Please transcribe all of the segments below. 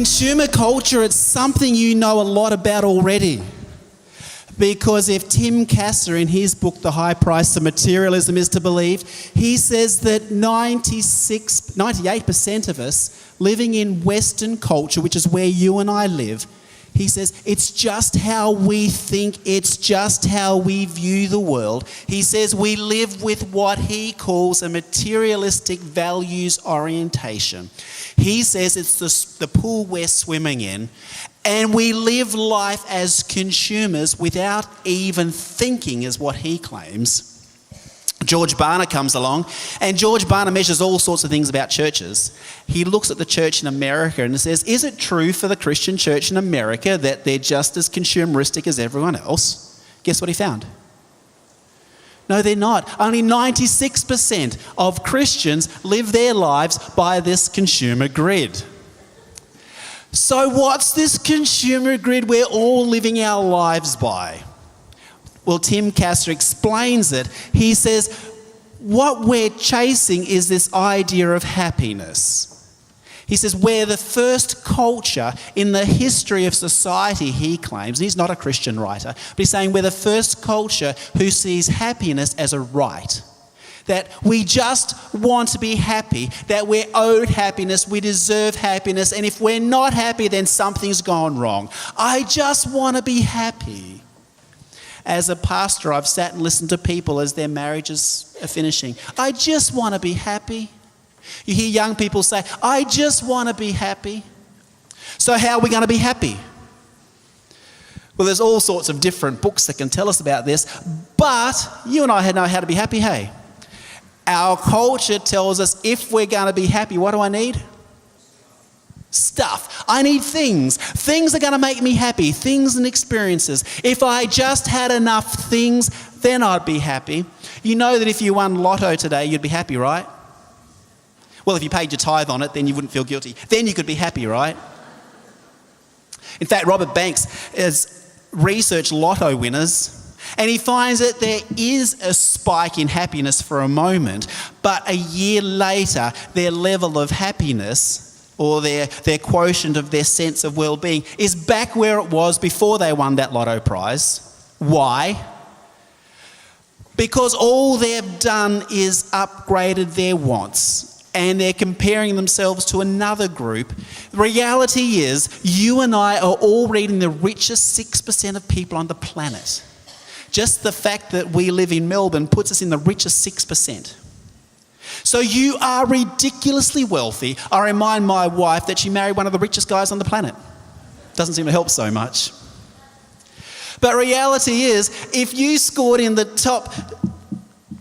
Consumer culture, it's something you know a lot about already. Because if Tim Kasser, in his book, The High Price of Materialism, is to believe, he says that 98% of us living in Western culture, which is where you and I live, he says it's just how we think, it's just how we view the world. He says we live with what he calls a materialistic values orientation. He says it's the pool we're swimming in, and we live life as consumers without even thinking, is what he claims. George Barna comes along, and George Barna measures all sorts of things about churches. He looks at the church in America and says, is it true for the Christian church in America that they're just as consumeristic as everyone else? Guess what he found? No, they're not. Only 96% of Christians live their lives by this consumer grid. So what's this consumer grid we're all living our lives by? Well, Tim Kasser explains it. He says, what we're chasing is this idea of happiness. He says, we're the first culture in the history of society, he claims. He's not a Christian writer, but he's saying we're the first culture who sees happiness as a right. That we just want to be happy, that we're owed happiness, we deserve happiness, and if we're not happy, then something's gone wrong. I just want to be happy. As a pastor, I've sat and listened to people as their marriages are finishing. I just want to be happy. You hear young people say, I just want to be happy. So how are we going to be happy? Well, there's all sorts of different books that can tell us about this, but you and I know how to be happy, hey? Our culture tells us if we're going to be happy, what do I need? Stuff. I need things. Things are going to make me happy. Things and experiences. If I just had enough things, then I'd be happy. You know that if you won lotto today, you'd be happy, right? Well, if you paid your tithe on it, then you wouldn't feel guilty. Then you could be happy, right? In fact, Robert Banks has researched lotto winners, and he finds that there is a spike in happiness for a moment, but a year later, their level of happiness or their quotient of their sense of well-being is back where it was before they won that lotto prize. Why? Because all they've done is upgraded their wants and they're comparing themselves to another group. The reality is you and I are already in the richest 6% of people on the planet. Just the fact that we live in Melbourne puts us in the richest 6%. So you are ridiculously wealthy. I remind my wife that she married one of the richest guys on the planet. Doesn't seem to help so much. But reality is, if you scored in the top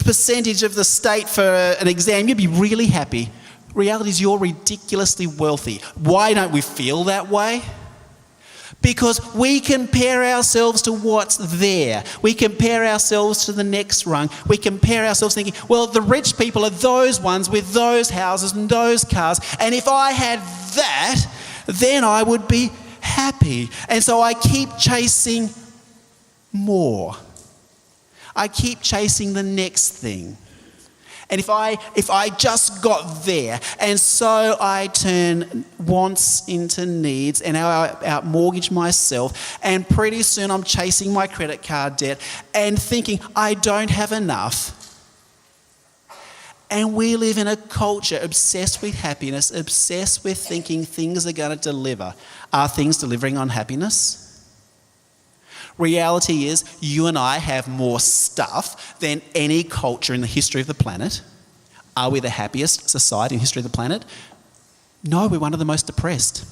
percentage of the state for an exam, you'd be really happy. Reality is you're ridiculously wealthy. Why don't we feel that way? Because we compare ourselves to what's there. We compare ourselves to the next rung. We compare ourselves thinking, well, the rich people are those ones with those houses and those cars. And if I had that, then I would be happy. And so I keep chasing more. I keep chasing the next thing. And if I just got there, and so I turn wants into needs, and I outmortgage myself, and pretty soon I'm chasing my credit card debt and thinking I don't have enough. And we live in a culture obsessed with happiness, obsessed with thinking things are going to deliver. Are things delivering on happiness? Reality is, you and I have more stuff than any culture in the history of the planet. Are we the happiest society in the history of the planet? No, we're one of the most depressed.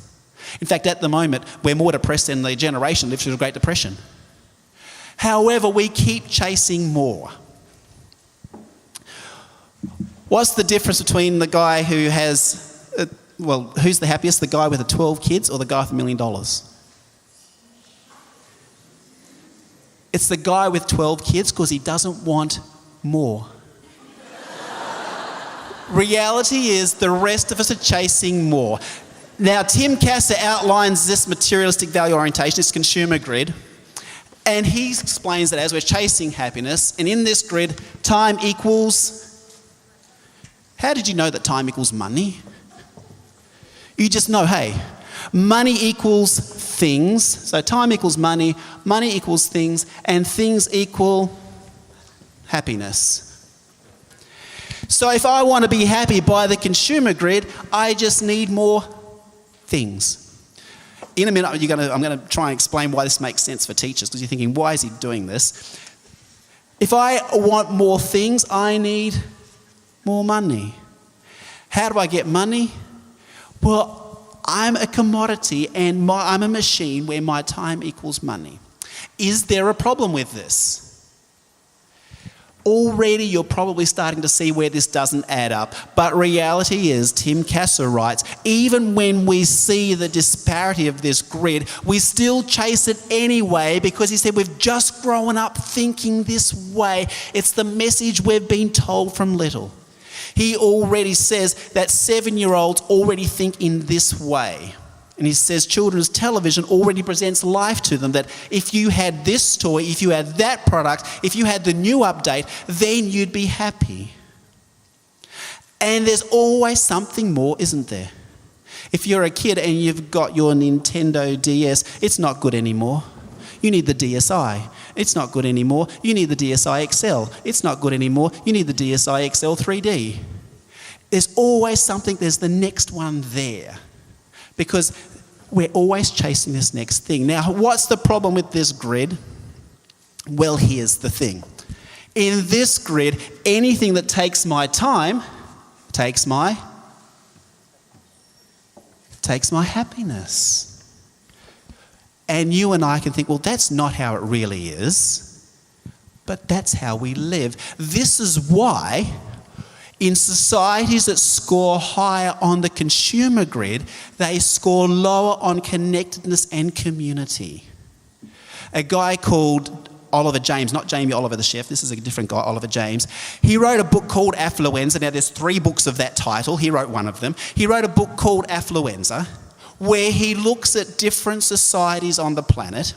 In fact, at the moment, we're more depressed than the generation lived through the Great Depression. However, we keep chasing more. What's the difference between the guy who has, who's the happiest, the guy with the 12 kids or the guy with $1 million? It's the guy with 12 kids because he doesn't want more. Reality is the rest of us are chasing more. Now, Tim Kasser outlines this materialistic value orientation, this consumer grid, and he explains that as we're chasing happiness, and in this grid, time equals... How did you know that time equals money? You just know, hey, Money equals things. So time equals money equals things, and things equal happiness. So if I want to be happy by the consumer grid, I just need more things. In a minute, I'm going to try and explain why this makes sense for teachers, because you're thinking, why is he doing this? If I want more things, I need more money. How do I get money? Well, I'm a commodity and I'm a machine where my time equals money. Is there a problem with this? Already you're probably starting to see where this doesn't add up. But reality is, Tim Kasser writes, even when we see the disparity of this grid, we still chase it anyway, because he said we've just grown up thinking this way. It's the message we've been told from little. He already says that 7-year-olds already think in this way. And he says children's television already presents life to them, that if you had this toy, if you had that product, if you had the new update, then you'd be happy. And there's always something more, isn't there? If you're a kid and you've got your Nintendo DS, it's not good anymore. You need the DSi. It's not good anymore. You need the DSi XL. It's not good anymore. You need the DSi XL 3D. There's always something, there's the next one there. Because we're always chasing this next thing. Now, what's the problem with this grid? Well, here's the thing. In this grid, anything that takes my time takes my happiness. And you and I can think, well, that's not how it really is. But that's how we live. This is why in societies that score higher on the consumer grid, they score lower on connectedness and community. A guy called Oliver James, not Jamie Oliver the chef, this is a different guy, Oliver James. He wrote a book called Affluenza. Now there's 3 books of that title. He wrote one of them. He wrote a book called Affluenza, where he looks at different societies on the planet.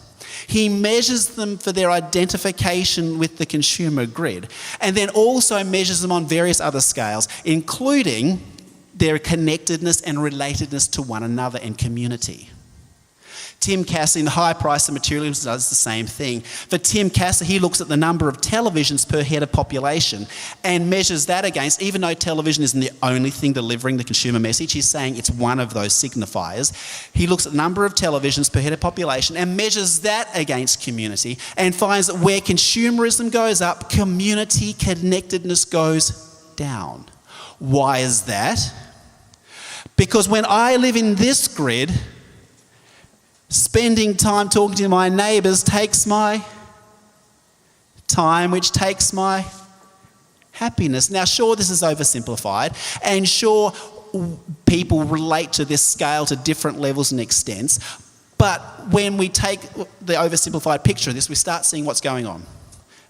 He measures them for their identification with the consumer grid, and then also measures them on various other scales, including their connectedness and relatedness to one another and community. Tim Kasser in High Price of Materialism does the same thing. For Tim Kasser, he looks at the number of televisions per head of population and measures that against, even though television isn't the only thing delivering the consumer message, he's saying it's one of those signifiers. He looks at the number of televisions per head of population and measures that against community, and finds that where consumerism goes up, community connectedness goes down. Why is that? Because when I live in this grid, spending time talking to my neighbours takes my time, which takes my happiness. Now, sure, this is oversimplified, and sure, people relate to this scale to different levels and extents, but when we take the oversimplified picture of this, we start seeing what's going on.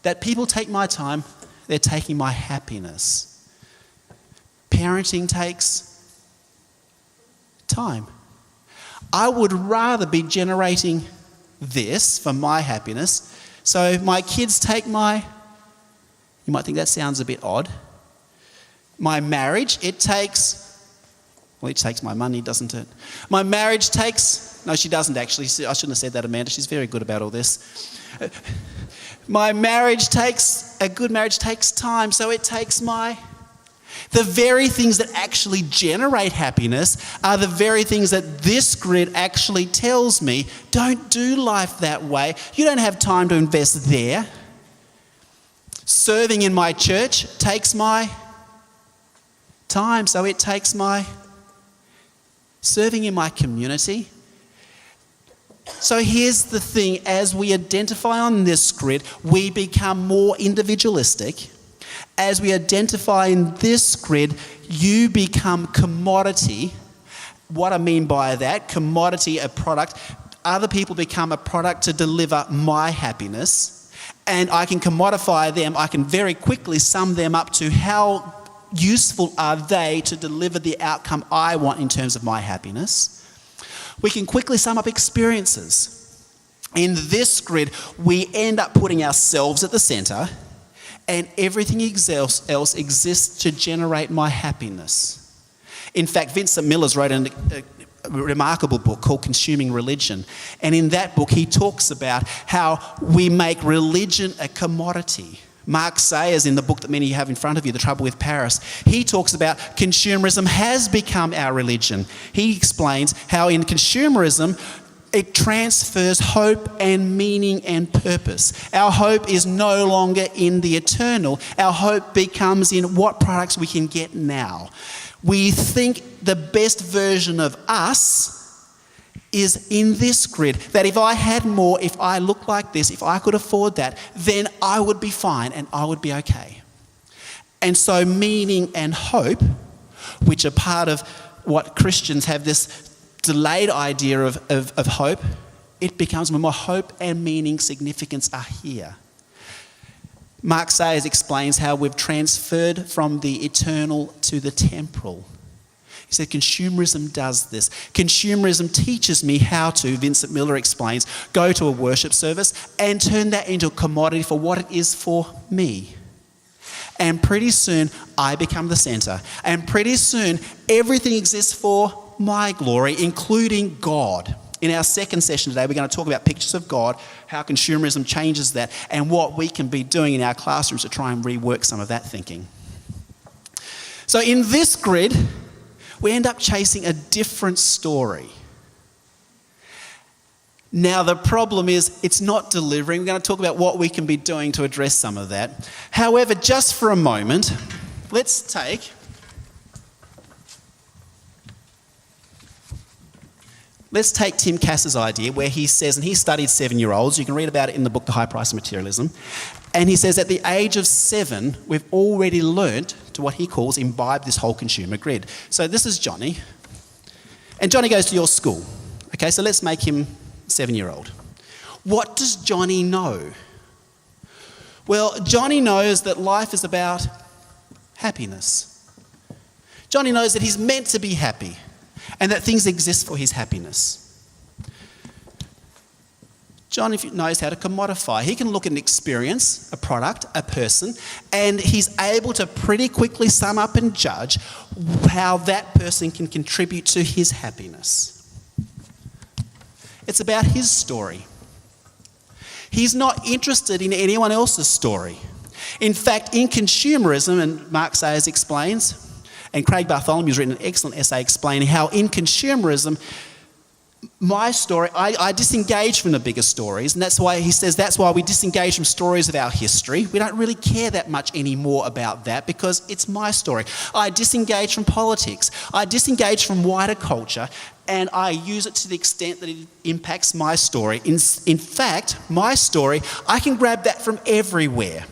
That people take my time, they're taking my happiness. Parenting takes time. I would rather be generating this for my happiness. So my kids take my, you might think that sounds a bit odd. My marriage, it takes my money, doesn't it? My marriage takes, no, she doesn't actually. I shouldn't have said that, Amanda. She's very good about all this. My marriage takes, a good marriage takes time, so it takes the very things that actually generate happiness are the very things that this grid actually tells me, don't do life that way. You don't have time to invest there. Serving in my church takes my time, so it takes my serving in my community. So here's the thing, as we identify on this grid, we become more individualistic. As we identify in this grid, you become commodity. What I mean by that, commodity, a product, other people become a product to deliver my happiness, and I can commodify them. I can very quickly sum them up to how useful are they to deliver the outcome I want in terms of my happiness. We can quickly sum up experiences. In this grid, we end up putting ourselves at the centre, and everything else exists to generate my happiness. In fact, Vincent Miller's wrote remarkable book called Consuming Religion. And in that book, he talks about how we make religion a commodity. Mark Sayers, in the book that many of you have in front of you, The Trouble with Paris, he talks about consumerism has become our religion. He explains how in consumerism, it transfers hope and meaning and purpose. Our hope is no longer in the eternal. Our hope becomes in what products we can get now. We think the best version of us is in this grid, that if I had more, if I looked like this, if I could afford that, then I would be fine and I would be okay. And so meaning and hope, which are part of what Christians have this delayed idea of hope, it becomes when my hope and meaning, significance are here. Mark Sayers explains how we've transferred from the eternal to the temporal. He said consumerism does this. Consumerism teaches me how to, Vincent Miller explains, go to a worship service and turn that into a commodity for what it is for me. And pretty soon I become the centre. And pretty soon everything exists for my glory, including God. In our second session today, we're going to talk about pictures of God, how consumerism changes that, and what we can be doing in our classrooms to try and rework some of that thinking. So in this grid, we end up chasing a different story. Now, the problem is it's not delivering. We're going to talk about what we can be doing to address some of that. However, just for a moment, let's take Tim Cass's idea where he says, and he studied 7-year-olds, you can read about it in the book The High Price of Materialism, and he says at the age of 7, we've already learnt to what he calls imbibe this whole consumer grid. So this is Johnny, and Johnny goes to your school. Okay, so let's make him 7-year-old. What does Johnny know? Well, Johnny knows that life is about happiness. Johnny knows that he's meant to be happy and that things exist for his happiness. Johnny knows how to commodify. He can look at an experience, a product, a person, and he's able to pretty quickly sum up and judge how that person can contribute to his happiness. It's about his story. He's not interested in anyone else's story. In fact, in consumerism, and Mark Sayers explains, and Craig Bartholomew's written an excellent essay explaining how in consumerism, my story, I disengage from the bigger stories, and that's why he says that's why we disengage from stories of our history. We don't really care that much anymore about that because it's my story. I disengage from politics. I disengage from wider culture, and I use it to the extent that it impacts my story. In fact, my story, I can grab that from everywhere.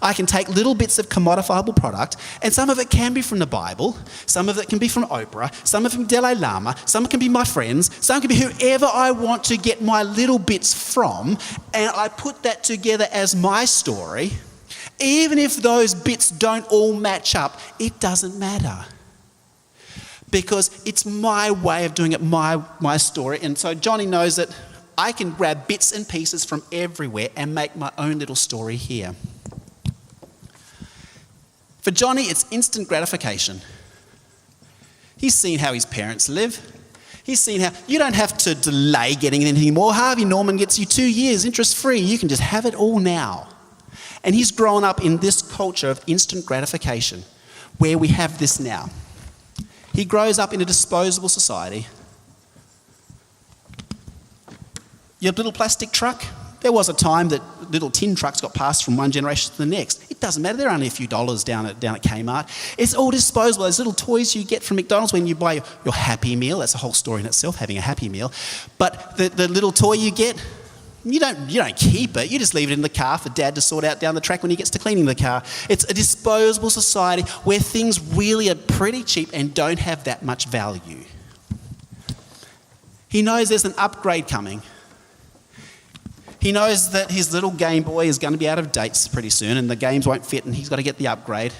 I can take little bits of commodifiable product, and some of it can be from the Bible, some of it can be from Oprah, some of it from Dalai Lama, some can be my friends, some can be whoever I want to get my little bits from, and I put that together as my story. Even if those bits don't all match up, it doesn't matter. Because it's my way of doing it, my story. And so Johnny knows that I can grab bits and pieces from everywhere and make my own little story here. For Johnny, it's instant gratification. He's seen how his parents live. He's seen how you don't have to delay getting it anymore. Harvey Norman gets you 2 years interest-free. You can just have it all now. And he's grown up in this culture of instant gratification where we have this now. He grows up in a disposable society. Your little plastic truck, there was a time that little tin trucks got passed from one generation to the next. It doesn't matter, they're only a few dollars down at Kmart. It's all disposable. Those little toys you get from McDonald's when you buy your Happy Meal, that's a whole story in itself, having a Happy Meal. But the little toy you get, you don't keep it, you just leave it in the car for Dad to sort out down the track when he gets to cleaning the car. It's a disposable society where things really are pretty cheap and don't have that much value. He knows there's an upgrade coming. He knows that his little Game Boy is going to be out of dates pretty soon and the games won't fit and he's got to get the upgrade.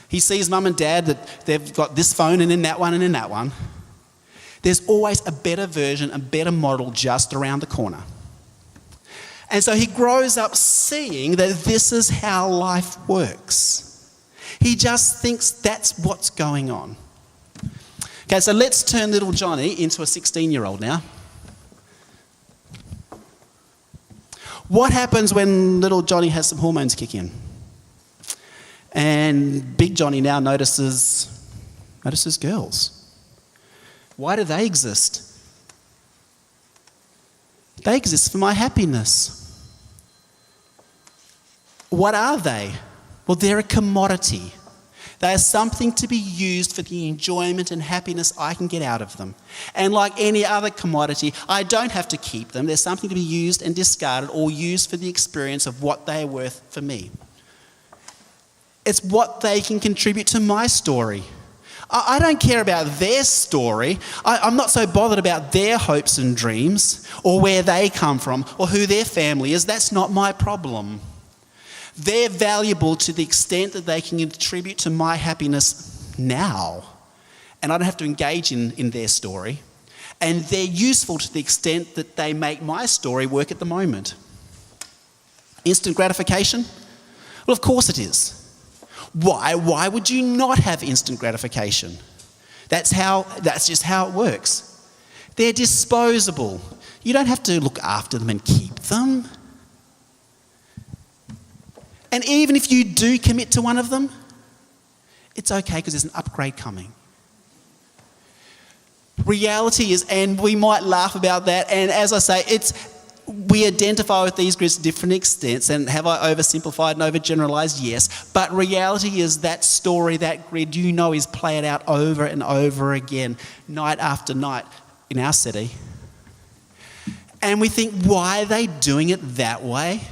He sees Mum and Dad that they've got this phone and in that one and in that one. There's always a better version, a better model just around the corner. And so he grows up seeing that this is how life works. He just thinks that's what's going on. Okay, so let's turn little Johnny into a 16-year-old now. What happens when little Johnny has some hormones kick in? And big Johnny now notices girls. Why do they exist? They exist for my happiness. What are they? Well, they're a commodity. They are something to be used for the enjoyment and happiness I can get out of them. And like any other commodity, I don't have to keep them. They're something to be used and discarded or used for the experience of what they are worth for me. It's what they can contribute to my story. I don't care about their story. I'm not so bothered about their hopes and dreams or where they come from or who their family is. That's not my problem. They're valuable to the extent that they can contribute to my happiness now. And I don't have to engage in their story. And they're useful to the extent that they make my story work at the moment. Instant gratification? Well, of course it is. Why? Why would you not have instant gratification? That's just how it works. They're disposable. You don't have to look after them and keep them. And even if you do commit to one of them, it's okay because there's an upgrade coming. Reality is, and we might laugh about that, and as I say, we identify with these grids to different extents, and have I oversimplified and overgeneralized? Yes. But reality is that story, that grid, is played out over and over again, night after night in our city. And we think, why are they doing it that way?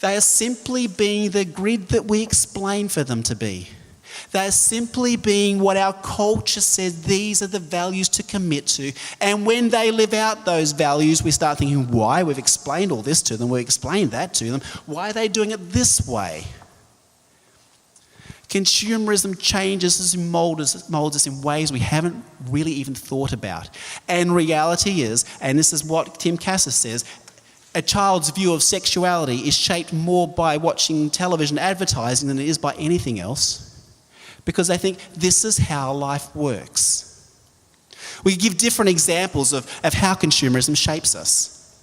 They are simply being the grid that we explain for them to be. They are simply being what our culture says these are the values to commit to. And when they live out those values, we start thinking, why? We've explained all this to them. We've explained that to them. Why are they doing it this way? Consumerism changes us and molds us in ways we haven't really even thought about. And reality is, and this is what Tim Cassis says, a child's view of sexuality is shaped more by watching television advertising than it is by anything else, because they think this is how life works. We give different examples of how consumerism shapes us.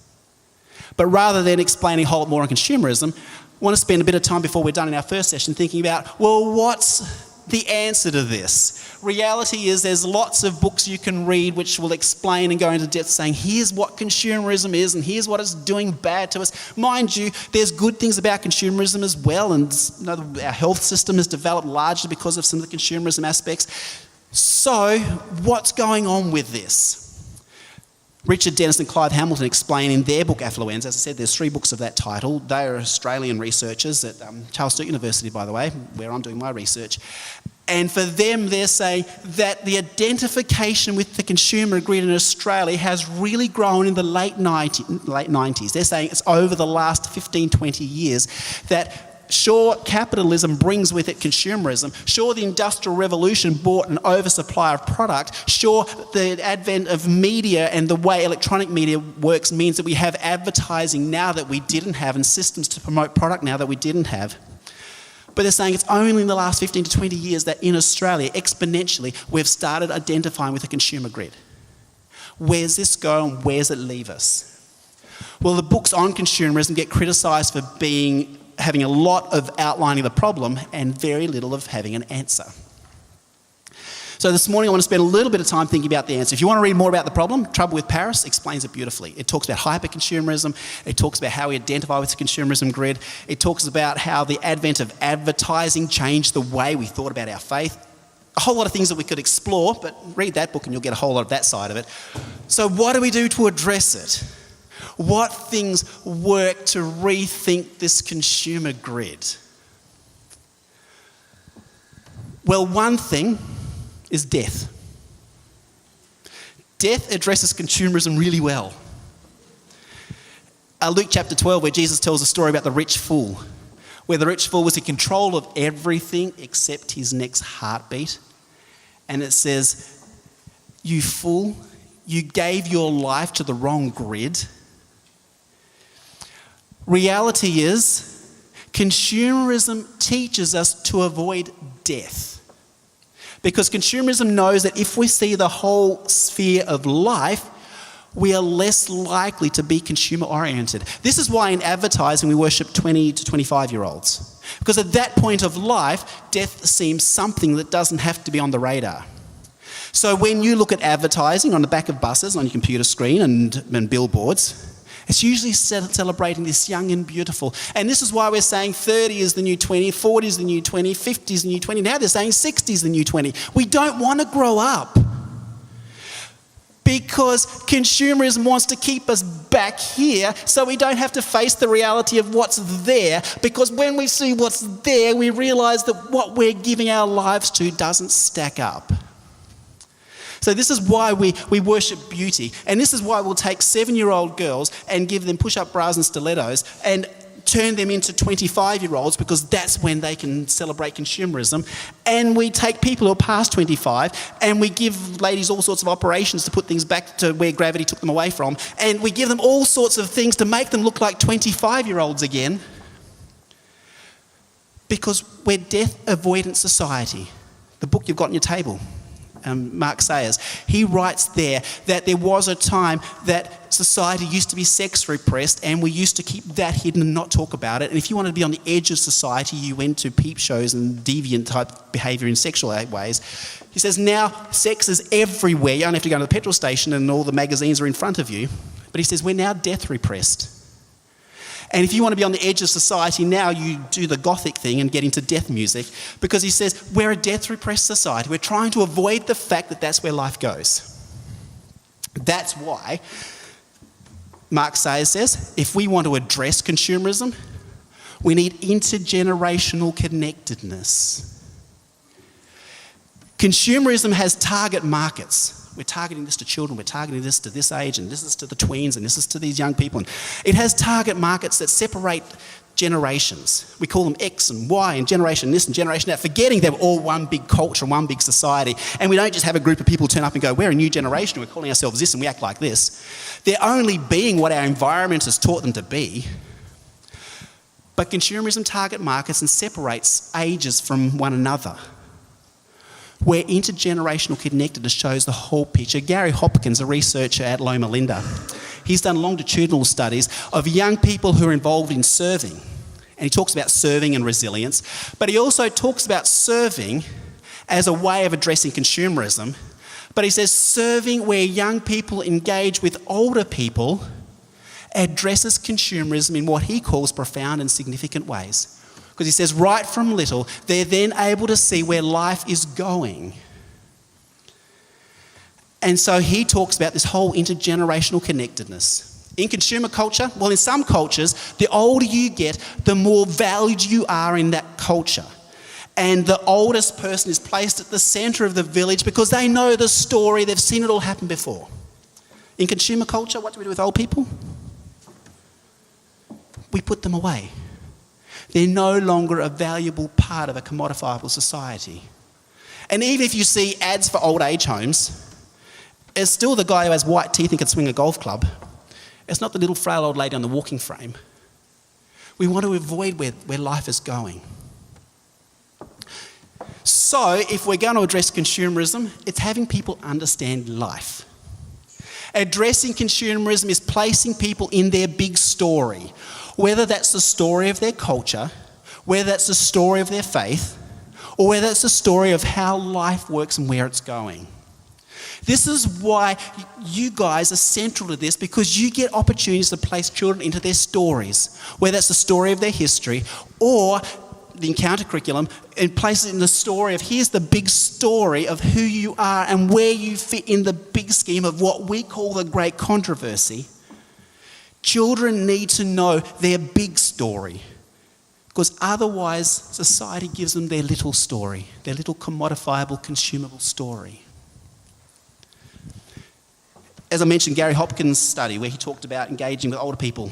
But rather than explaining a whole lot more on consumerism, I want to spend a bit of time before we're done in our first session thinking about, well, what's the answer to this? Reality is there's lots of books you can read which will explain and go into depth saying here's what consumerism is and here's what it's doing bad to us. Mind you, there's good things about consumerism as well, and our health system has developed largely because of some of the consumerism aspects. So what's going on with this? Richard Dennis and Clive Hamilton explain in their book Affluenza. As I said, there's 3 books of that title. They are Australian researchers at Charles Sturt University, by the way, where I'm doing my research. And for them, they're saying that the identification with the consumer grid in Australia has really grown in the late 90s. They're saying it's over the last 15, 20 years that sure, capitalism brings with it consumerism. Sure, the Industrial Revolution brought an oversupply of product. Sure, the advent of media and the way electronic media works means that we have advertising now that we didn't have and systems to promote product now that we didn't have. But they're saying it's only in the last 15 to 20 years that in Australia, exponentially, we've started identifying with a consumer grid. Where's this go and where's it leave us? Well, the books on consumerism get criticised for having a lot of outlining the problem and very little of having an answer. So this morning I want to spend a little bit of time thinking about the answer. If you want to read more about the problem, Trouble with Paris explains it beautifully. It talks about hyper-consumerism. It talks about how we identify with the consumerism grid. It talks about how the advent of advertising changed the way we thought about our faith. A whole lot of things that we could explore, but read that book and you'll get a whole lot of that side of it. So what do we do to address it? What things work to rethink this consumer grid? Well, one thing is death. Death addresses consumerism really well. Luke chapter 12, where Jesus tells a story about the rich fool, where the rich fool was in control of everything except his next heartbeat. And it says, "You fool, you gave your life to the wrong grid." Reality is, consumerism teaches us to avoid death. Because consumerism knows that if we see the whole sphere of life, we are less likely to be consumer-oriented. This is why in advertising we worship 20 to 25-year-olds. Because at that point of life, death seems something that doesn't have to be on the radar. So when you look at advertising on the back of buses, on your computer screen and billboards, it's usually celebrating this young and beautiful. And this is why we're saying 30 is the new 20, 40 is the new 20, 50 is the new 20. Now they're saying 60 is the new 20. We don't want to grow up. Because consumerism wants to keep us back here so we don't have to face the reality of what's there. Because when we see what's there, we realise that what we're giving our lives to doesn't stack up. So this is why we worship beauty. And this is why we'll take 7-year-old girls and give them push-up bras and stilettos and turn them into 25-year-olds because that's when they can celebrate consumerism. And we take people who are past 25 and we give ladies all sorts of operations to put things back to where gravity took them away from. And we give them all sorts of things to make them look like 25-year-olds again. Because we're death avoidance society. The book you've got on your table. Mark Sayers, he writes there that there was a time that society used to be sex repressed and we used to keep that hidden and not talk about it. And if you wanted to be on the edge of society, you went to peep shows and deviant type behaviour in sexual ways. He says now sex is everywhere. You only have to go to the petrol station and all the magazines are in front of you. But he says we're now death repressed. And if you want to be on the edge of society now, you do the gothic thing and get into death music because he says we're a death-repressed society. We're trying to avoid the fact that that's where life goes. That's why Mark Sayers says if we want to address consumerism, we need intergenerational connectedness. Consumerism has target markets. We're targeting this to children, we're targeting this to this age, and this is to the tweens, and this is to these young people. And it has target markets that separate generations. We call them X and Y and generation this and generation that, forgetting they're all one big culture and one big society. And we don't just have a group of people turn up and go, we're a new generation, we're calling ourselves this and we act like this. They're only being what our environment has taught them to be. But consumerism target markets and separates ages from one another, where intergenerational connectedness shows the whole picture. Gary Hopkins, a researcher at Loma Linda, he's done longitudinal studies of young people who are involved in serving. And he talks about serving and resilience, but he also talks about serving as a way of addressing consumerism. But he says serving where young people engage with older people addresses consumerism in what he calls profound and significant ways. Because he says right from little, they're then able to see where life is going. And so he talks about this whole intergenerational connectedness. In consumer culture, well, in some cultures, the older you get, the more valued you are in that culture. And the oldest person is placed at the centre of the village because they know the story, they've seen it all happen before. In consumer culture, what do we do with old people? We put them away. They're no longer a valuable part of a commodifiable society. And even if you see ads for old age homes, it's still the guy who has white teeth and can swing a golf club. It's not the little frail old lady on the walking frame. We want to avoid where life is going. So if we're going to address consumerism, it's having people understand life. Addressing consumerism is placing people in their big story, whether that's the story of their culture, whether that's the story of their faith, or whether it's the story of how life works and where it's going. This is why you guys are central to this, because you get opportunities to place children into their stories, whether that's the story of their history or the encounter curriculum, and place it in the story of here's the big story of who you are and where you fit in the big scheme of what we call the great controversy. Children need to know their big story, because otherwise society gives them their little story, their little commodifiable, consumable story. As I mentioned, Gary Hopkins' study where he talked about engaging with older people,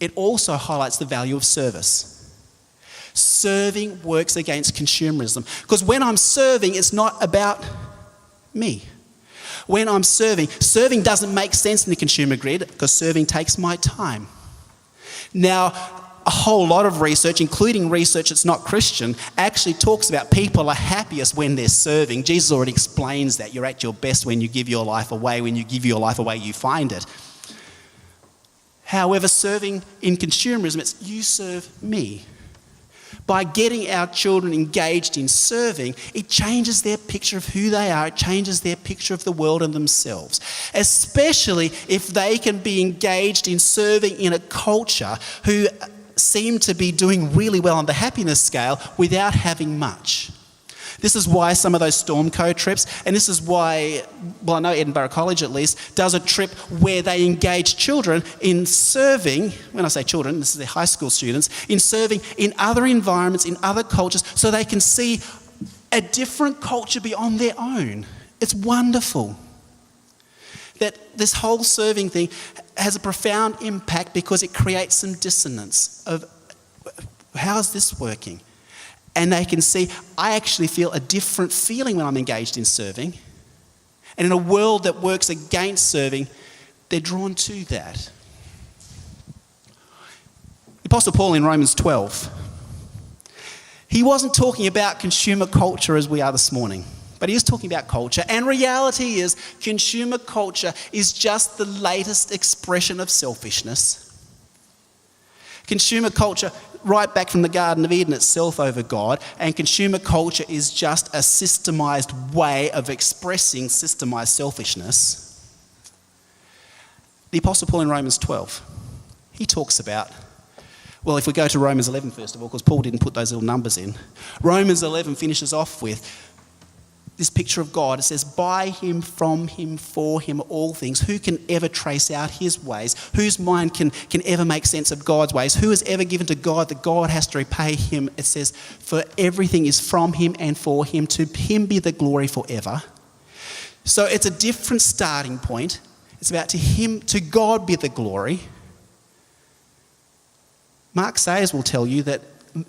it also highlights the value of service. Serving works against consumerism, because when I'm serving, it's not about me. When I'm serving doesn't make sense in the consumer grid because serving takes my time. Now, a whole lot of research, including research that's not Christian, actually talks about people are happiest when they're serving. Jesus already explains that. You're at your best when you give your life away. When you give your life away, you find it. However, serving in consumerism, it's you serve me. By getting our children engaged in serving, it changes their picture of who they are. It changes their picture of the world and themselves. Especially if they can be engaged in serving in a culture who seem to be doing really well on the happiness scale without having much. This is why some of those Stormco trips, and this is why, well, I know Edinburgh College at least, does a trip where they engage children in serving, when I say children, this is their high school students, in serving in other environments, in other cultures, so they can see a different culture beyond their own. It's wonderful. That this whole serving thing has a profound impact because it creates some dissonance of how's this working? And they can see, I actually feel a different feeling when I'm engaged in serving. And in a world that works against serving, they're drawn to that. The Apostle Paul in Romans 12, he wasn't talking about consumer culture as we are this morning, but he is talking about culture. And reality is, consumer culture is just the latest expression of selfishness. Consumer culture, right back from the Garden of Eden itself over God, and consumer culture is just a systemised way of expressing systemised selfishness. The Apostle Paul in Romans 12, he talks about, well, if we go to Romans 11 first of all, because Paul didn't put those little numbers in. Romans 11 finishes off with this picture of God. It says, by him, from him, for him, all things. Who can ever trace out his ways? Whose mind can ever make sense of God's ways? Who has ever given to God that God has to repay him? It says, for everything is from him and for him. To him be the glory forever. So it's a different starting point. It's about to God be the glory. Mark Sayers will tell you that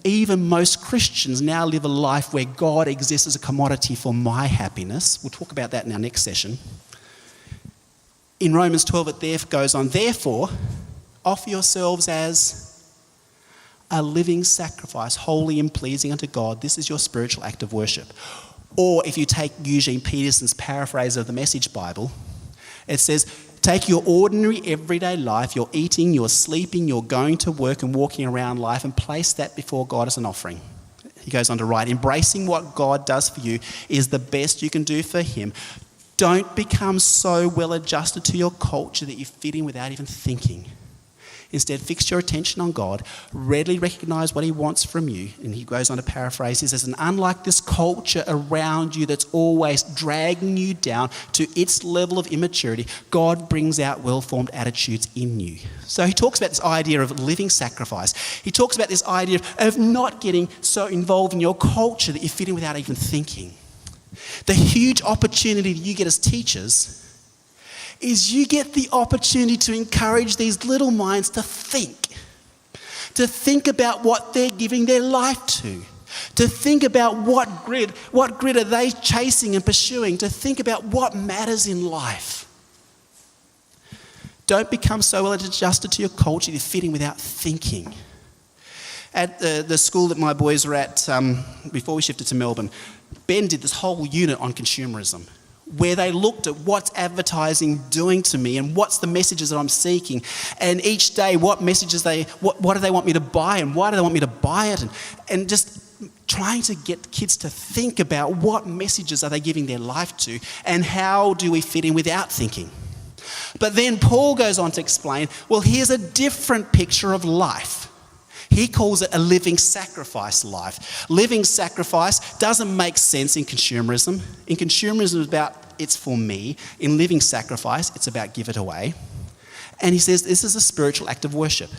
even most Christians now live a life where God exists as a commodity for my happiness. We'll talk about that in our next session. In Romans 12, it there goes on, therefore, offer yourselves as a living sacrifice, holy and pleasing unto God. This is your spiritual act of worship. Or if you take Eugene Peterson's paraphrase of the Message Bible, it says, take your ordinary everyday life, your eating, your sleeping, your going to work and walking around life, and place that before God as an offering. He goes on to write, embracing what God does for you is the best you can do for him. Don't become so well adjusted to your culture that you fit in without even thinking. Instead, fix your attention on God, readily recognise what he wants from you. And he goes on to paraphrase, he says, and unlike this culture around you that's always dragging you down to its level of immaturity, God brings out well-formed attitudes in you. So he talks about this idea of living sacrifice. He talks about this idea of not getting so involved in your culture that you fit in without even thinking. The huge opportunity that you get as teachers is you get the opportunity to encourage these little minds to think about what they're giving their life to think about what grid are they chasing and pursuing, to think about what matters in life. Don't become so well adjusted to your culture you're fitting without thinking. At the school that my boys were at before we shifted to Melbourne, Ben did this whole unit on consumerism, where they looked at what's advertising doing to me and what's the messages that I'm seeking. And each day, what messages what do they want me to buy and why do they want me to buy it? And just trying to get kids to think about what messages are they giving their life to and how do we fit in without thinking. But then Paul goes on to explain, well, here's a different picture of life. He calls it a living sacrifice life. Living sacrifice doesn't make sense in consumerism. In consumerism, it's about it's for me. In living sacrifice, it's about give it away. And he says this is a spiritual act of worship.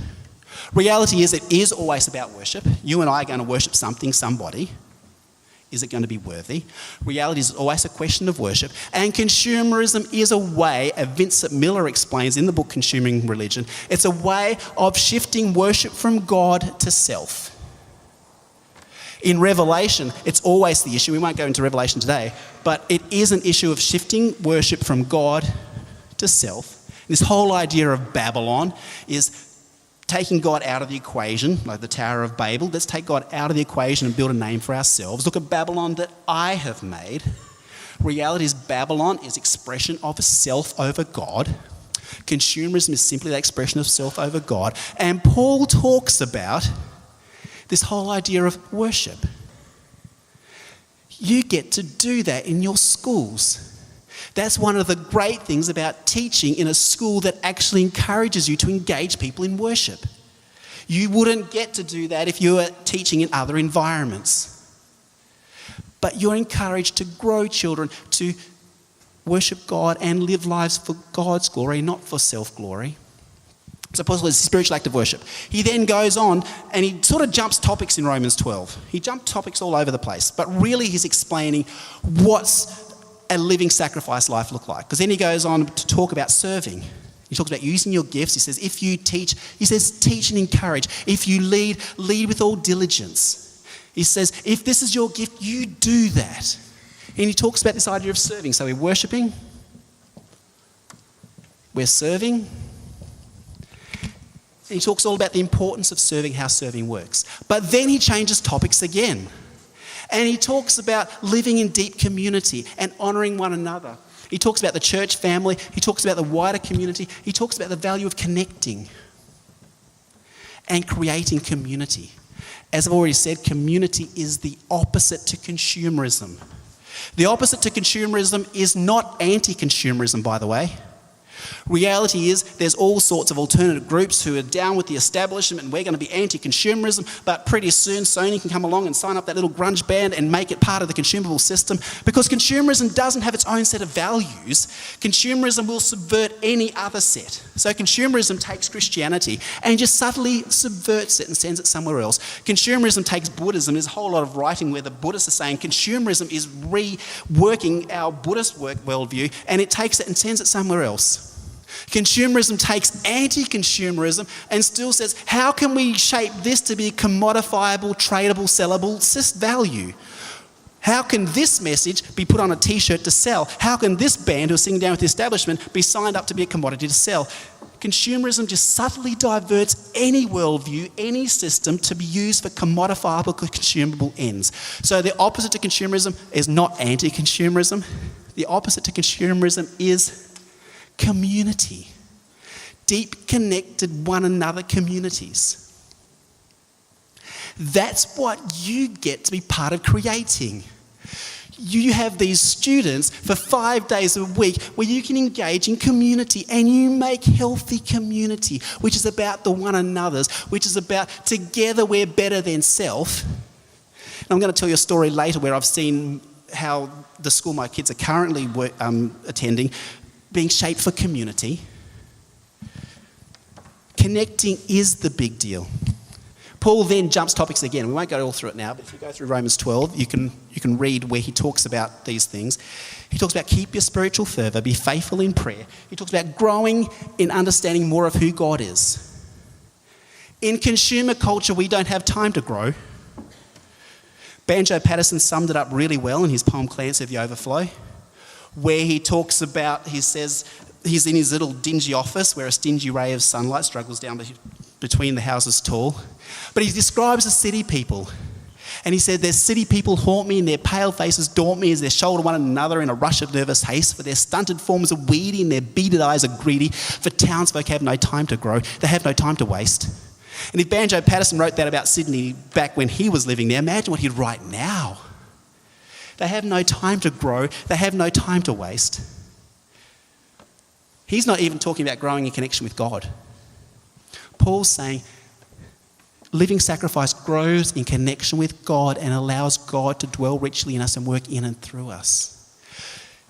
Reality is it is always about worship. You and I are going to worship something, somebody. Is it going to be worthy? Reality is always a question of worship. And consumerism is a way, as Vincent Miller explains in the book Consuming Religion, it's a way of shifting worship from God to self. In Revelation, it's always the issue. We won't go into Revelation today, but it is an issue of shifting worship from God to self. This whole idea of Babylon is taking God out of the equation, like the Tower of Babel. Let's take God out of the equation and build a name for ourselves. Look at Babylon that I have made. Reality is Babylon is expression of self over God. Consumerism is simply that expression of self over God. And Paul talks about this whole idea of worship. You get to do that in your schools. That's one of the great things about teaching in a school that actually encourages you to engage people in worship. You wouldn't get to do that if you were teaching in other environments. But you're encouraged to grow children to worship God and live lives for God's glory, not for self-glory. So Paul is spiritual act of worship. He then goes on and he sort of jumps topics in Romans 12. He jumped topics all over the place, but really he's explaining what's a living sacrifice life look like. Because then he goes on to talk about serving. He talks about using your gifts. He says, if you teach, he says, teach and encourage. If you lead, lead with all diligence. He says, if this is your gift, you do that. And he talks about this idea of serving. So we're worshipping, we're serving. And he talks all about the importance of serving, how serving works. But then he changes topics again. And he talks about living in deep community and honouring one another. He talks about the church family. He talks about the wider community. He talks about the value of connecting and creating community. As I've already said, community is the opposite to consumerism. The opposite to consumerism is not anti-consumerism, by the way. Reality is there's all sorts of alternative groups who are down with the establishment and we're going to be anti-consumerism, but pretty soon Sony can come along and sign up that little grunge band and make it part of the consumable system because consumerism doesn't have its own set of values. Consumerism will subvert any other set. So consumerism takes Christianity and just subtly subverts it and sends it somewhere else. Consumerism takes Buddhism. There's a whole lot of writing where the Buddhists are saying consumerism is reworking our Buddhist worldview and it takes it and sends it somewhere else. Consumerism takes anti-consumerism and still says, how can we shape this to be commodifiable, tradable, sellable value? How can this message be put on a t-shirt to sell? How can this band who's singing down with the establishment be signed up to be a commodity to sell? Consumerism just subtly diverts any worldview, any system to be used for commodifiable, consumable ends. So the opposite to consumerism is not anti-consumerism. The opposite to consumerism is community, deep connected one another communities. That's what you get to be part of creating. You have these students for 5 days a week where you can engage in community and you make healthy community, which is about the one another's, which is about together we're better than self. And I'm going to tell you a story later where I've seen how the school my kids are currently attending being shaped for community. Connecting is the big deal. Paul then jumps topics again. We won't go all through it now, but if you go through Romans 12, you can read where he talks about these things. He talks about keep your spiritual fervour, be faithful in prayer. He talks about growing in understanding more of who God is. In consumer culture, we don't have time to grow. Banjo Patterson summed it up really well in his poem Clancy of the Overflow, where he talks about, he says, he's in his little dingy office where a stingy ray of sunlight struggles down between the houses tall. But he describes the city people. And he said, their city people haunt me and their pale faces daunt me as they shoulder one another in a rush of nervous haste, for their stunted forms are weedy and their beaded eyes are greedy, for townsfolk have no time to grow, they have no time to waste. And if Banjo Patterson wrote that about Sydney back when he was living there, imagine what he'd write now. They have no time to grow. They have no time to waste. He's not even talking about growing in connection with God. Paul's saying living sacrifice grows in connection with God and allows God to dwell richly in us and work in and through us.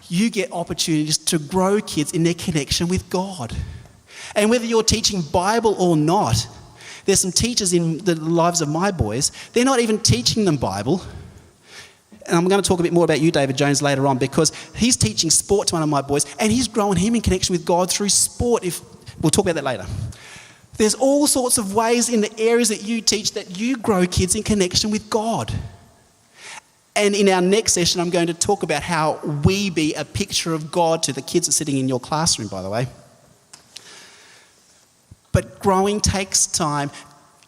You get opportunities to grow kids in their connection with God. And whether you're teaching Bible or not, there's some teachers in the lives of my boys, they're not even teaching them Bible. And I'm going to talk a bit more about you, David Jones, later on, because he's teaching sport to one of my boys and he's growing him in connection with God through sport. We'll talk about that later. There's all sorts of ways in the areas that you teach that you grow kids in connection with God. And in our next session, I'm going to talk about how we be a picture of God to the kids that are sitting in your classroom, by the way. But growing takes time.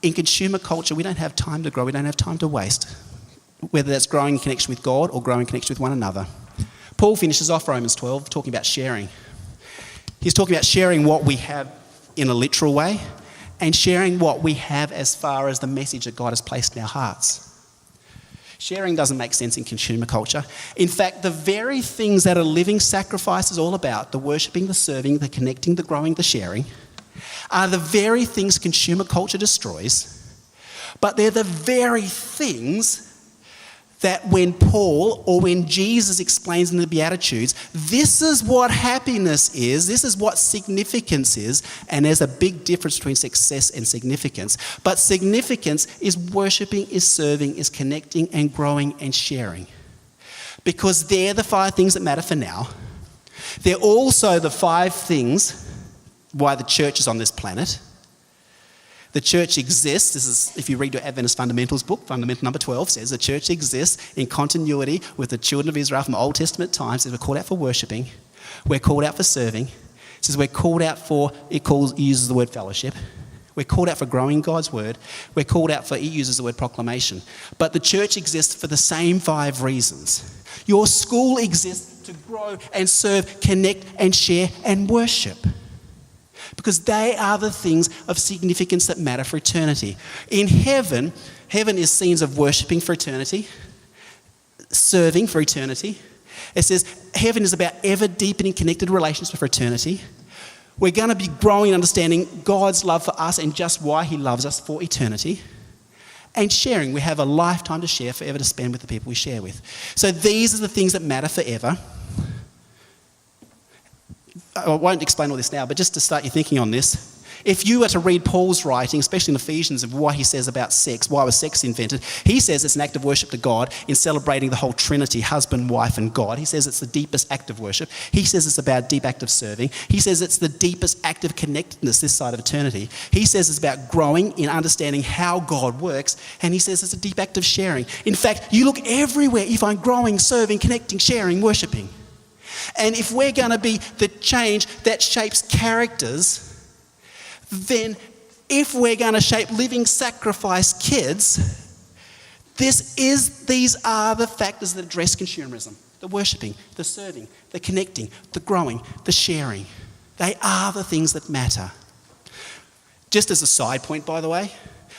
In consumer culture, we don't have time to grow. We don't have time to waste, whether that's growing in connection with God or growing in connection with one another. Paul finishes off Romans 12 talking about sharing. He's talking about sharing what we have in a literal way and sharing what we have as far as the message that God has placed in our hearts. Sharing doesn't make sense in consumer culture. In fact, the very things that a living sacrifice is all about, the worshipping, the serving, the connecting, the growing, the sharing, are the very things consumer culture destroys, but they're the very things that when Paul or when Jesus explains in the Beatitudes, this is what happiness is, this is what significance is, and there's a big difference between success and significance. But significance is worshipping, is serving, is connecting and growing and sharing. Because they're the 5 things that matter for now. They're also the 5 things why the church is on this planet. The church exists. This is, if you read your Adventist Fundamentals book, Fundamental number 12 says the church exists in continuity with the children of Israel from Old Testament times. It says we're called out for worshipping. We're called out for serving. It says we're called out for, it uses the word fellowship. We're called out for growing God's word. We're called out for, it uses the word proclamation. But the church exists for the same 5 reasons. Your school exists to grow and serve, connect and share and worship. Because they are the things of significance that matter for eternity. In heaven, heaven is scenes of worshipping for eternity, serving for eternity. It says heaven is about ever deepening connected relations for eternity. We're going to be growing in understanding God's love for us and just why he loves us for eternity. And sharing. We have a lifetime to share, forever to spend with the people we share with. So these are the things that matter forever. I won't explain all this now, but just to start your thinking on this, if you were to read Paul's writing, especially in Ephesians, of what he says about sex, why was sex invented, he says it's an act of worship to God in celebrating the whole Trinity, husband, wife, and God. He says it's the deepest act of worship. He says it's about a deep act of serving. He says it's the deepest act of connectedness this side of eternity. He says it's about growing in understanding how God works, and he says it's a deep act of sharing. In fact, you look everywhere, you find growing, serving, connecting, sharing, worshipping. And if we're going to be the change that shapes characters, then if we're going to shape living sacrifice kids, these are the factors that address consumerism. The worshipping, the serving, the connecting, the growing, the sharing. They are the things that matter. Just as a side point, by the way,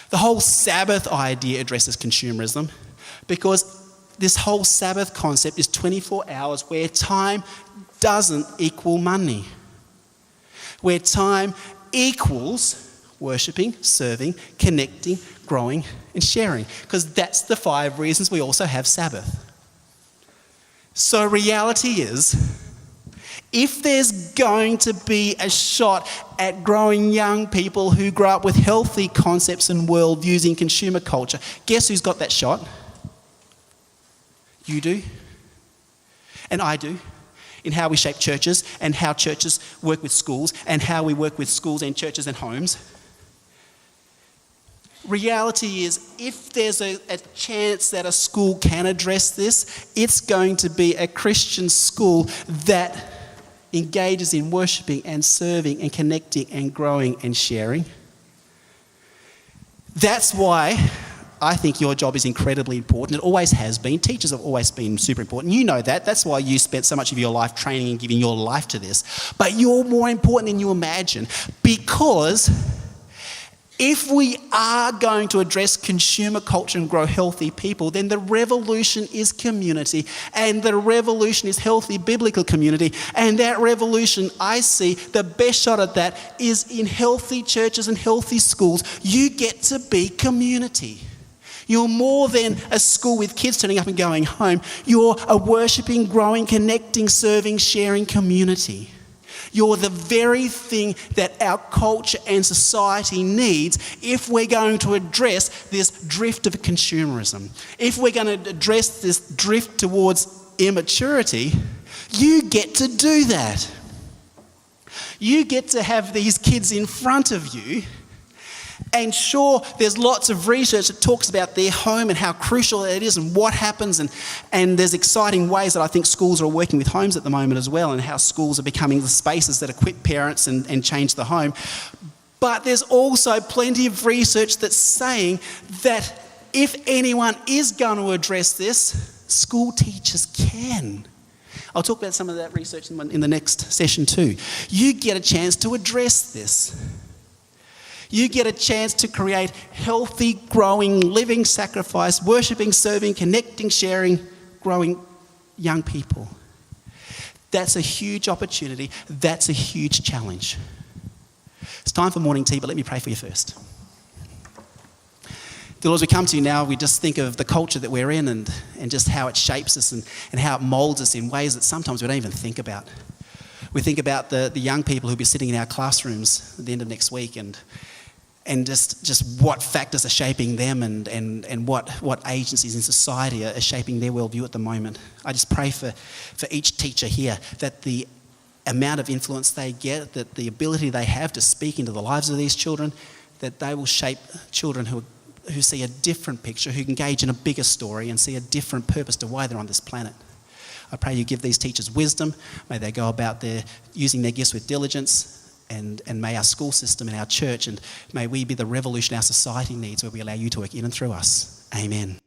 the whole Sabbath idea addresses consumerism because this whole Sabbath concept is 24 hours where time doesn't equal money. Where time equals worshipping, serving, connecting, growing, and sharing. Because that's the 5 reasons we also have Sabbath. So reality is, if there's going to be a shot at growing young people who grow up with healthy concepts and worldviews in consumer culture, guess who's got that shot? You do, and I do, in how we shape churches and how churches work with schools and how we work with schools and churches and homes. Reality is, if there's a chance that a school can address this, it's going to be a Christian school that engages in worshipping and serving and connecting and growing and sharing. That's why I think your job is incredibly important. It always has been. Teachers have always been super important. You know that. That's why you spent so much of your life training and giving your life to this. But you're more important than you imagine, because if we are going to address consumer culture and grow healthy people, then the revolution is community, and the revolution is healthy biblical community. And that revolution, I see the best shot at that is in healthy churches and healthy schools. You get to be community. You're more than a school with kids turning up and going home. You're a worshipping, growing, connecting, serving, sharing community. You're the very thing that our culture and society needs if we're going to address this drift of consumerism. If we're going to address this drift towards immaturity, you get to do that. You get to have these kids in front of you. And sure, there's lots of research that talks about their home and how crucial it is and what happens. And there's exciting ways that I think schools are working with homes at the moment as well, and how schools are becoming the spaces that equip parents and change the home. But there's also plenty of research that's saying that if anyone is going to address this, school teachers can. I'll talk about some of that research in the next session too. You get a chance to address this. You get a chance to create healthy, growing, living sacrifice, worshipping, serving, connecting, sharing, growing young people. That's a huge opportunity. That's a huge challenge. It's time for morning tea, but let me pray for you first. Dear Lord, as we come to you now, we just think of the culture that we're in and just how it shapes us and how it molds us in ways that sometimes we don't even think about. We think about the young people who'll be sitting in our classrooms at the end of next week and just what factors are shaping them and what agencies in society are shaping their worldview at the moment. I just pray for each teacher here that the amount of influence they get, that the ability they have to speak into the lives of these children, that they will shape children who see a different picture, who engage in a bigger story and see a different purpose to why they're on this planet. I pray you give these teachers wisdom. May they go about using their gifts with diligence, and may our school system and our church, and may we be the revolution our society needs, where we allow you to work in and through us. Amen.